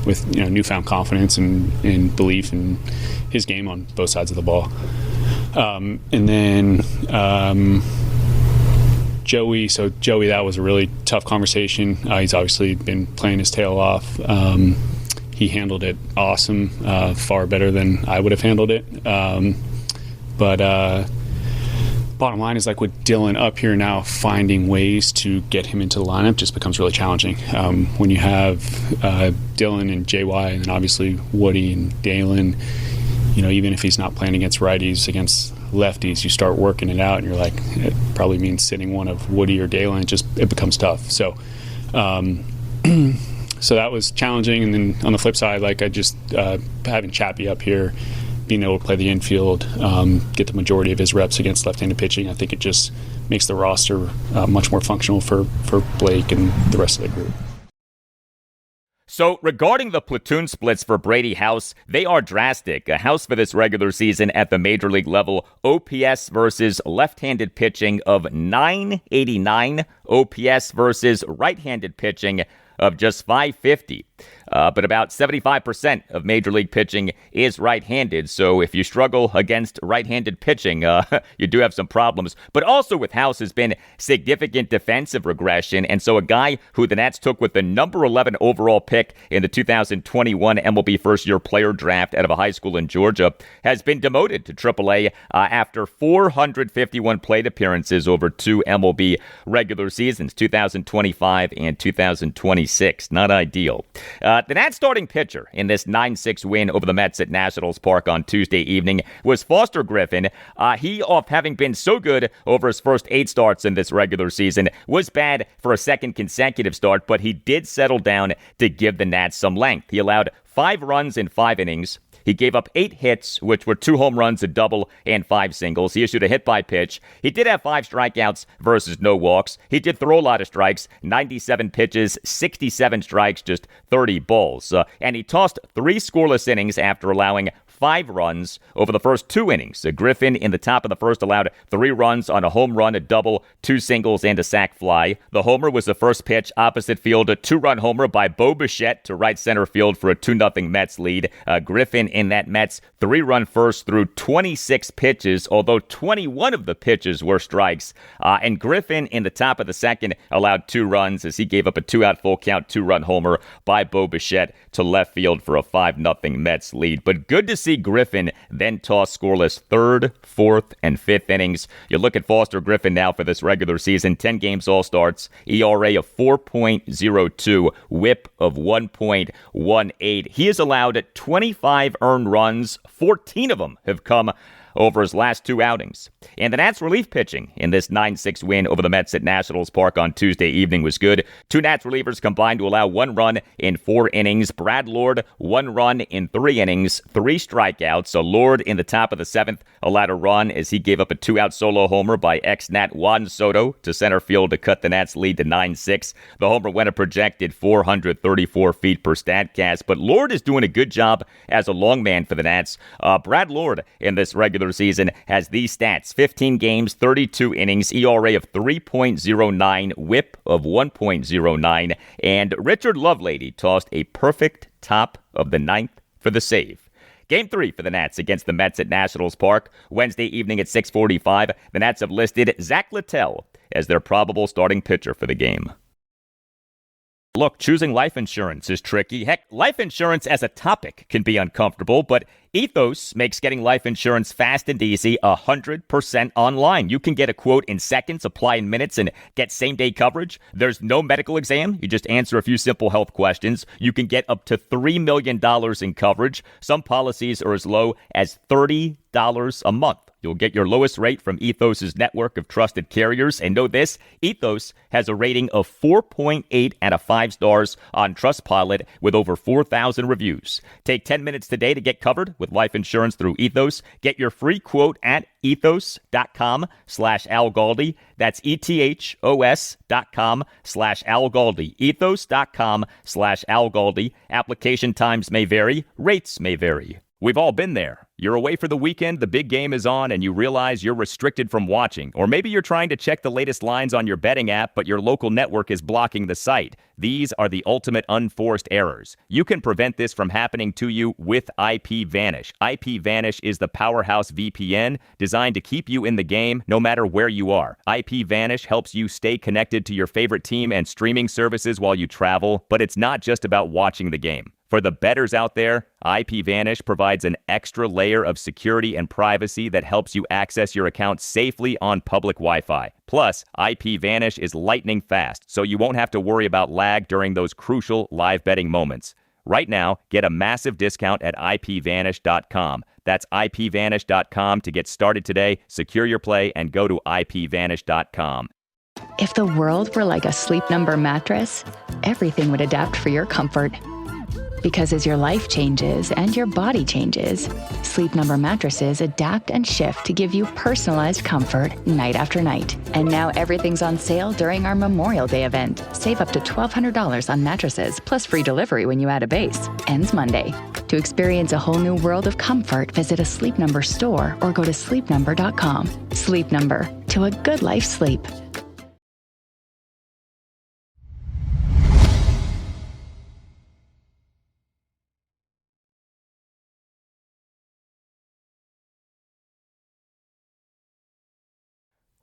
[SPEAKER 6] with newfound confidence and belief in his game on both sides of the ball. And then Joey, that was a really tough conversation. He's obviously been playing his tail off. He handled it awesome, far better than I would have handled it. But bottom line is, like, with Dylan up here now, finding ways to get him into the lineup just becomes really challenging. When you have Dylan and JY, and then obviously Woody and Dalen, even if he's not playing against righties, against lefties, you start working it out, and you're like, it probably means sitting one of Woody or Dalen. It becomes tough. So, so that was challenging. And then on the flip side, like, I just having Chappie up here, being able to play the infield, get the majority of his reps against left-handed pitching, I think it just makes the roster much more functional for Blake and the rest of the group.
[SPEAKER 2] So regarding the platoon splits for Brady House, they are drastic. A House for this regular season at the major league level, OPS versus left-handed pitching of 989, OPS versus right-handed pitching of just 550. But about 75% of major league pitching is right-handed. So if you struggle against right-handed pitching, you do have some problems. But also with House has been significant defensive regression. And so a guy who the Nats took with the number 11 overall pick in the 2021 MLB first-year player draft out of a high school in Georgia has been demoted to AAA after 451 plate appearances over 2 MLB regular seasons, 2025 and 2026. Not ideal. The Nats starting pitcher in this 9-6 win over the Mets at Nationals Park on Tuesday evening was Foster Griffin. He, off having been so good over his first 8 starts in this regular season, was bad for a second consecutive start, but he did settle down to give the Nats some length. He allowed 5 runs in 5 innings. He gave up 8 hits, which were 2 home runs, a double, and 5 singles. He issued a hit by pitch. He did have 5 strikeouts versus no walks. He did throw a lot of strikes, 97 pitches, 67 strikes, just 30 balls. And he tossed 3 scoreless innings after allowing 5 runs over the first 2 innings. Griffin in the top of the first allowed 3 runs on a home run, a double, 2 singles, and a sac fly. The homer was the first pitch opposite field, a 2-run homer by Bo Bichette to right center field for a 2-0 Mets lead. Griffin in that Mets 3-run first threw 26 pitches, although 21 of the pitches were strikes. And Griffin in the top of the second allowed 2 runs as he gave up a 2-out full count 2-run homer by Bo Bichette to left field for a 5-0 Mets lead. But good to see Griffin then toss scoreless 3rd, 4th, and 5th innings. You look at Foster Griffin now for this regular season, 10 games all starts, ERA of 4.02, whip of 1.18. He has allowed 25 earned runs. 14 of them have come over his last 2 outings. And the Nats relief pitching in this 9-6 win over the Mets at Nationals Park on Tuesday evening was good. 2 Nats relievers combined to allow 1 run in 4 innings. Brad Lord, 1 run in 3 innings, 3 strikeouts. So Lord in the top of the 7th allowed a run as he gave up a 2-out solo homer by ex-Nat Juan Soto to center field to cut the Nats lead to 9-6. The homer went a projected 434 feet per Statcast, but Lord is doing a good job as a long man for the Nats. Brad Lord in this regular season has these stats: 15 games, 32 innings, ERA of 3.09, whip of 1.09, and Richard Lovelady tossed a perfect top of the 9th for the save. Game 3 for the Nats against the Mets at Nationals Park, Wednesday evening at 6:45. The Nats have listed Zach Littell as their probable starting pitcher for the game. Look, choosing life insurance is tricky. Heck, life insurance as a topic can be uncomfortable, but Ethos makes getting life insurance fast and easy 100% online. You can get a quote in seconds, apply in minutes, and get same-day coverage. There's no medical exam. You just answer a few simple health questions. You can get up to $3 million in coverage. Some policies are as low as $30 a month. You'll get your lowest rate from Ethos' network of trusted carriers. And know this, Ethos has a rating of 4.8 out of 5 stars on Trustpilot with over 4,000 reviews. Take 10 minutes today to get covered with life insurance through Ethos. Get your free quote at ethos.com/Al Galdi. That's ethos.com/Al Galdi. Ethos.com/Al Galdi. Application times may vary. Rates may vary. We've all been there. You're away for the weekend, the big game is on, and you realize you're restricted from watching. Or maybe you're trying to check the latest lines on your betting app, but your local network is blocking the site. These are the ultimate unforced errors. You can prevent this from happening to you with IPVanish. IPVanish is the powerhouse VPN designed to keep you in the game no matter where you are. IPVanish helps you stay connected to your favorite team and streaming services while you travel, but it's not just about watching the game. For the bettors out there, IPVanish provides an extra layer of security and privacy that helps you access your account safely on public Wi-Fi. Plus, IPVanish is lightning fast, so you won't have to worry about lag during those crucial live betting moments. Right now, get a massive discount at IPVanish.com. That's IPVanish.com to get started today. Secure your play and go to IPVanish.com.
[SPEAKER 1] If the world were like a Sleep Number mattress, everything would adapt for your comfort. Because as your life changes and your body changes, Sleep Number mattresses adapt and shift to give you personalized comfort night after night. And now everything's on sale during our Memorial Day event. Save up to $1,200 on mattresses, plus free delivery when you add a base. Ends Monday. To experience a whole new world of comfort, visit a Sleep Number store or go to sleepnumber.com. Sleep Number, to a good life sleep.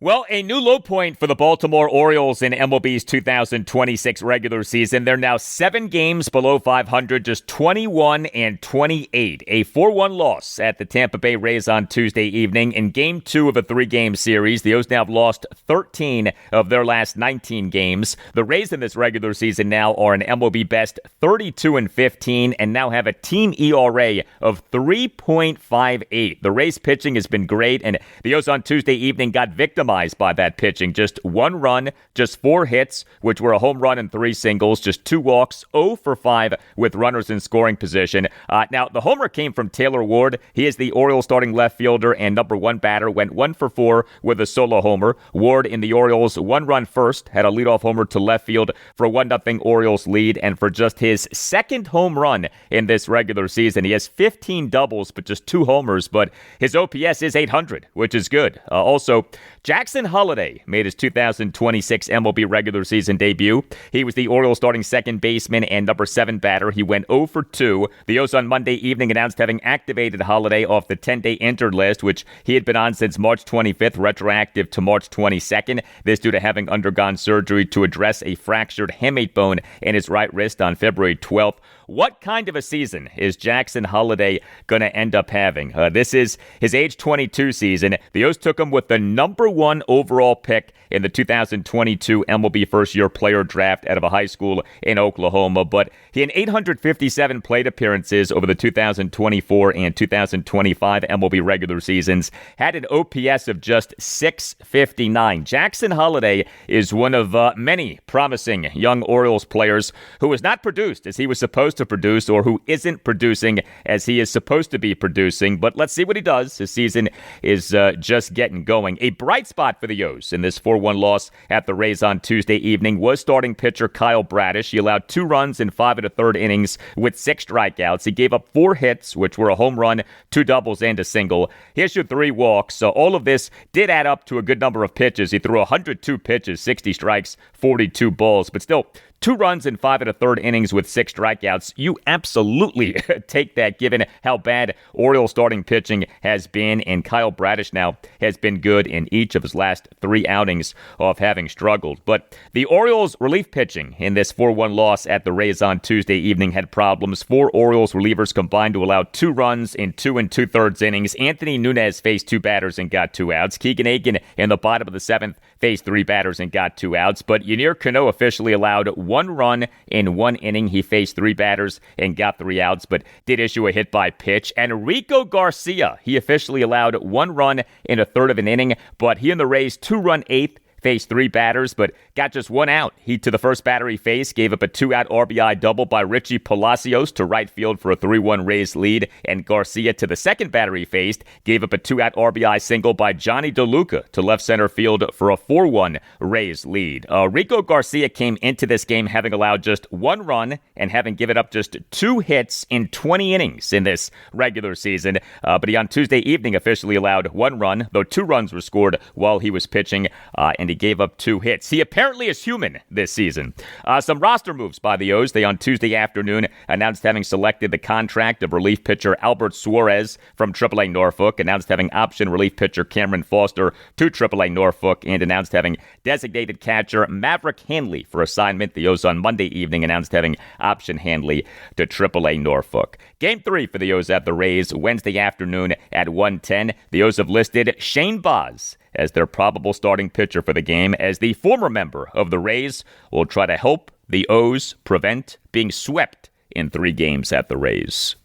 [SPEAKER 2] Well, a new low point for the Baltimore Orioles in MLB's 2026 regular season. They're now 7 games below 500, just 21-28. A 4-1 loss at the Tampa Bay Rays on Tuesday evening. In Game 2 of a 3-game series, the O's now have lost 13 of their last 19 games. The Rays in this regular season now are an MLB best 32-15 and now have a team ERA of 3.58. The Rays pitching has been great, and the O's on Tuesday evening got victimized by that pitching. Just 1 run, just 4 hits, which were a home run and 3 singles, just 2 walks, 0 for 5 with runners in scoring position. Now, the homer came from Taylor Ward. He is the Orioles starting left fielder and number 1 batter, went 1 for 4 with a solo homer. Ward in the Orioles 1-run first had a leadoff homer to left field for a 1-0 Orioles lead, and for just his 2nd home run in this regular season. He has 15 doubles, but just 2 homers, but his OPS is 800, which is good. Also, Jackson Holliday made his 2026 MLB regular season debut. He was the Orioles starting second baseman and number 7 batter. He went 0 for 2. The O's on Monday evening announced having activated Holliday off the 10-day injured list, which he had been on since March 25th, retroactive to March 22nd. This due to having undergone surgery to address a fractured hamate bone in his right wrist on February 12th. What kind of a season is Jackson Holliday going to end up having? This is his age 22 season. The O's took him with the number 1 overall pick in the 2022 MLB first-year player draft out of a high school in Oklahoma. But he had 857 plate appearances over the 2024 and 2025 MLB regular seasons, had an OPS of just 659. Jackson Holliday is one of many promising young Orioles players who has not produced as he was supposed to produce, or who isn't producing as he is supposed to be producing. But let's see what he does. His season is just getting going. A bright spot for the O's in this 4-1 loss at the Rays on Tuesday evening was starting pitcher Kyle Bradish. He allowed 2 runs in 5 1/3 innings with 6 strikeouts. He gave up 4 hits, which were a home run, 2 doubles, and a single. He issued 3 walks. So all of this did add up to a good number of pitches. He threw 102 pitches, 60 strikes, 42 balls, but still 2 runs in 5 1/3 innings with 6 strikeouts. You absolutely take that given how bad Orioles starting pitching has been, and Kyle Bradish now has been good in each of his last 3 outings of having struggled. But the Orioles relief pitching in this 4-1 loss at the Rays on Tuesday evening had problems. 4 Orioles relievers combined to allow 2 runs in 2 2/3 innings. Anthony Nunez faced 2 batters and got 2 outs. Keegan Aiken in the bottom of the 7th faced 3 batters and got 2 outs. But Ynier Cano officially allowed 1 run in 1 inning. He faced 3 batters and got 3 outs, but did issue a hit by pitch. And Rico Garcia, he officially allowed 1 run in a third of an inning, but he and the Rays 2-run 8th. Faced 3 batters, but got just 1 out. He, to the first batter he faced, gave up a 2-out RBI double by Richie Palacios to right field for a 3-1 Rays lead. And Garcia, to the second batter he faced, gave up a 2-out RBI single by Johnny DeLuca to left center field for a 4-1 Rays lead. Rico Garcia came into this game having allowed just 1 run and having given up just 2 hits in 20 innings in this regular season. But he on Tuesday evening officially allowed 1 run, though 2 runs were scored while he was pitching, and he gave up 2 hits. He apparently is human this season. Some roster moves by the O's. They on Tuesday afternoon announced having selected the contract of relief pitcher Albert Suarez from AAA Norfolk, announced having option relief pitcher Cameron Foster to AAA Norfolk, and announced having designated catcher Maverick Hanley for assignment. The O's on Monday evening announced having option Hanley to AAA Norfolk. Game 3 for the O's at the Rays Wednesday afternoon at 1:10. The O's have listed Shane Baz as their probable starting pitcher for the game, as the former member of the Rays will try to help the O's prevent being swept in 3 games at the Rays.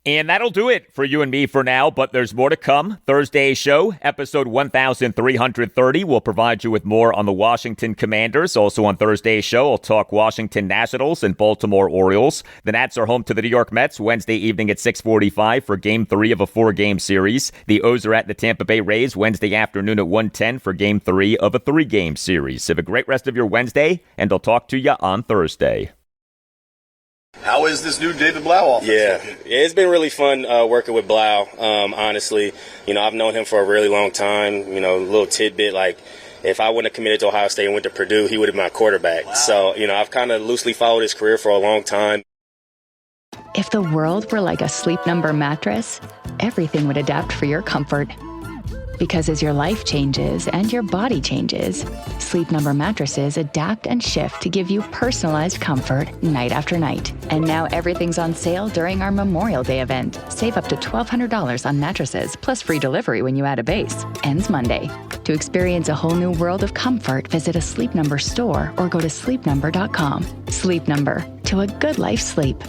[SPEAKER 2] And that'll do it for you and me for now, but there's more to come. Thursday's show, episode 1330, will provide you with more on the Washington Commanders. Also on Thursday's show, I'll talk Washington Nationals and Baltimore Orioles. The Nats are home to the New York Mets Wednesday evening at 6:45 for Game 3 of a 4-game series. The O's are at the Tampa Bay Rays Wednesday afternoon at 1:10 for Game 3 of a 3-game series. Have a great rest of your Wednesday, and I'll talk to you on Thursday.
[SPEAKER 3] How is this new David Blau offense?
[SPEAKER 4] Yeah, it's been really fun working with Blau. Honestly, I've known him for a really long time. A little tidbit, like if I wouldn't have committed to Ohio State and went to Purdue, he would have been my quarterback. Wow. So, I've kind of loosely followed his career for a long time.
[SPEAKER 1] If the world were like a Sleep Number mattress, everything would adapt for your comfort. Because as your life changes and your body changes, Sleep Number mattresses adapt and shift to give you personalized comfort night after night. And now everything's on sale during our Memorial Day event. Save up to $1,200 on mattresses, plus free delivery when you add a base. Ends Monday. To experience a whole new world of comfort, visit a Sleep Number store or go to sleepnumber.com. Sleep Number, to a good life sleep.